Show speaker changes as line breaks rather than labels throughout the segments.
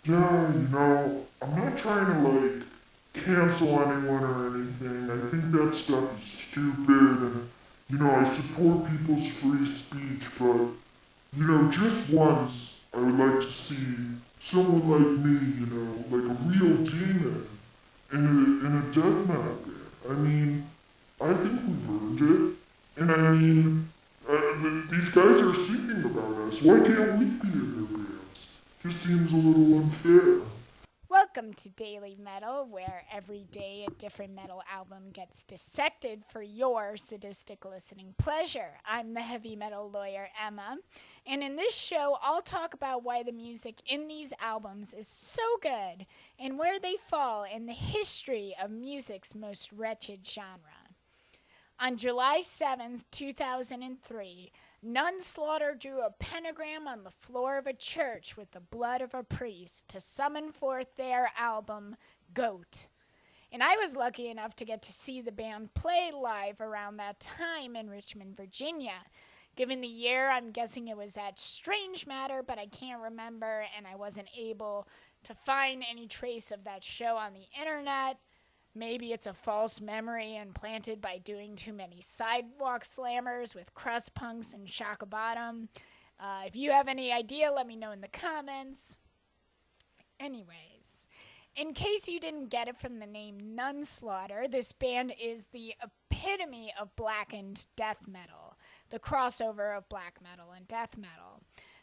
Yeah, I'm not trying to cancel anyone or anything. I think that stuff is stupid and I support people's free speech, but just once I would like to see someone like me, like a real demon in a death metal band. I mean, I think we've earned it. And I mean, these guys are singing about us. Why can't we be in their bands? Just seems a little unfair.
Welcome to Daily Metal, where every day a different metal album gets dissected for your sadistic listening pleasure. I'm the heavy metal lawyer Emma, and in this show, I'll talk about why the music in these albums is so good and where they fall in the history of music's most wretched genre. On July 7th, 2003, Nunslaughter drew a pentagram on the floor of a church with the blood of a priest to summon forth their album, Goat. And I was lucky enough to get to see the band play live around that time in Richmond, Virginia. Given the year, I'm guessing it was at Strange Matter, but I can't remember, and I wasn't able to find any trace of that show on the internet. Maybe it's a false memory implanted by doing too many sidewalk slammers with crust punks and Shaka Bottom. If you have any idea, let me know in the comments. Anyways, in case you didn't get it from the name Nunslaughter, this band is the epitome of blackened death metal, the crossover of black metal and death metal.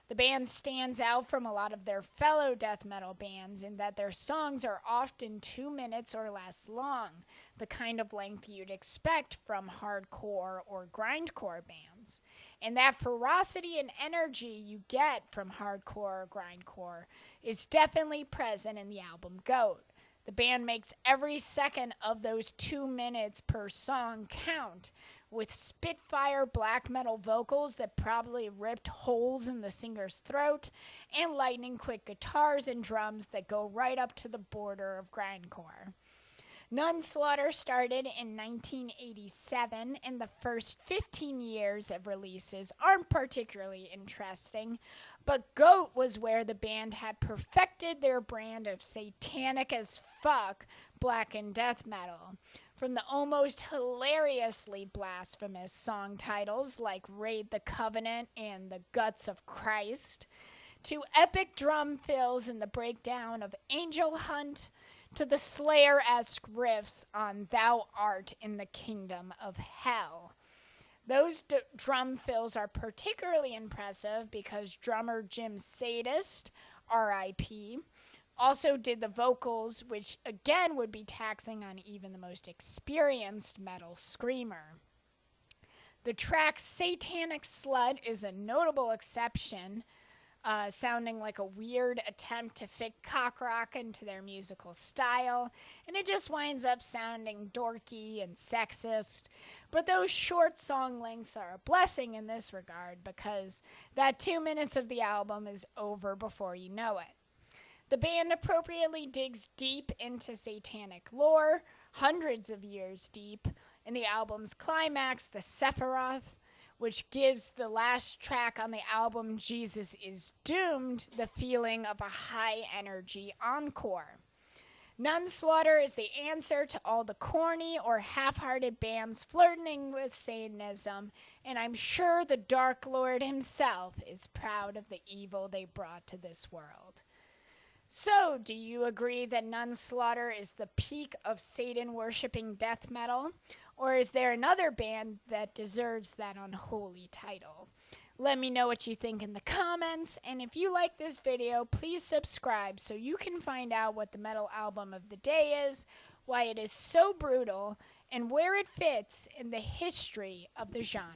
The band stands out from a lot of their fellow death metal bands in that their songs are often 2 minutes or less long, the kind of length you'd expect from hardcore or grindcore bands. And that ferocity and energy you get from hardcore or grindcore is definitely present in the album Goat. The band makes every second of those 2 minutes per song count, with Spitfire black metal vocals that probably ripped holes in the singer's throat, and lightning quick guitars and drums that go right up to the border of grindcore. Nunslaughter started in 1987, and the first 15 years of releases aren't particularly interesting, but Goat was where the band had perfected their brand of satanic as fuck black and death metal. From the almost hilariously blasphemous song titles like Raid the Covenant and The Guts of Christ, to epic drum fills in the breakdown of Angel Hunt, to the Slayer-esque riffs on Thou Art in the Kingdom of Hell. Those drum fills are particularly impressive because drummer Jim Sadist, RIP, also did the vocals, which again would be taxing on even the most experienced metal screamer. The track Satanic Slut is a notable exception, sounding like a weird attempt to fit cock rock into their musical style, and it just winds up sounding dorky and sexist. But those short song lengths are a blessing in this regard because that 2 minutes of the album is over before you know it. The band appropriately digs deep into satanic lore, hundreds of years deep, in the album's climax, the Sephiroth, which gives the last track on the album, Jesus is Doomed, the feeling of a high energy encore. Nunslaughter is the answer to all the corny or half-hearted bands flirting with Satanism, and I'm sure the Dark Lord himself is proud of the evil they brought to this world. So, do you agree that Nunslaughter is the peak of Satan-worshipping death metal? Or is there another band that deserves that unholy title? Let me know what you think in the comments, and if you like this video, please subscribe so you can find out what the metal album of the day is, why it is so brutal, and where it fits in the history of the genre.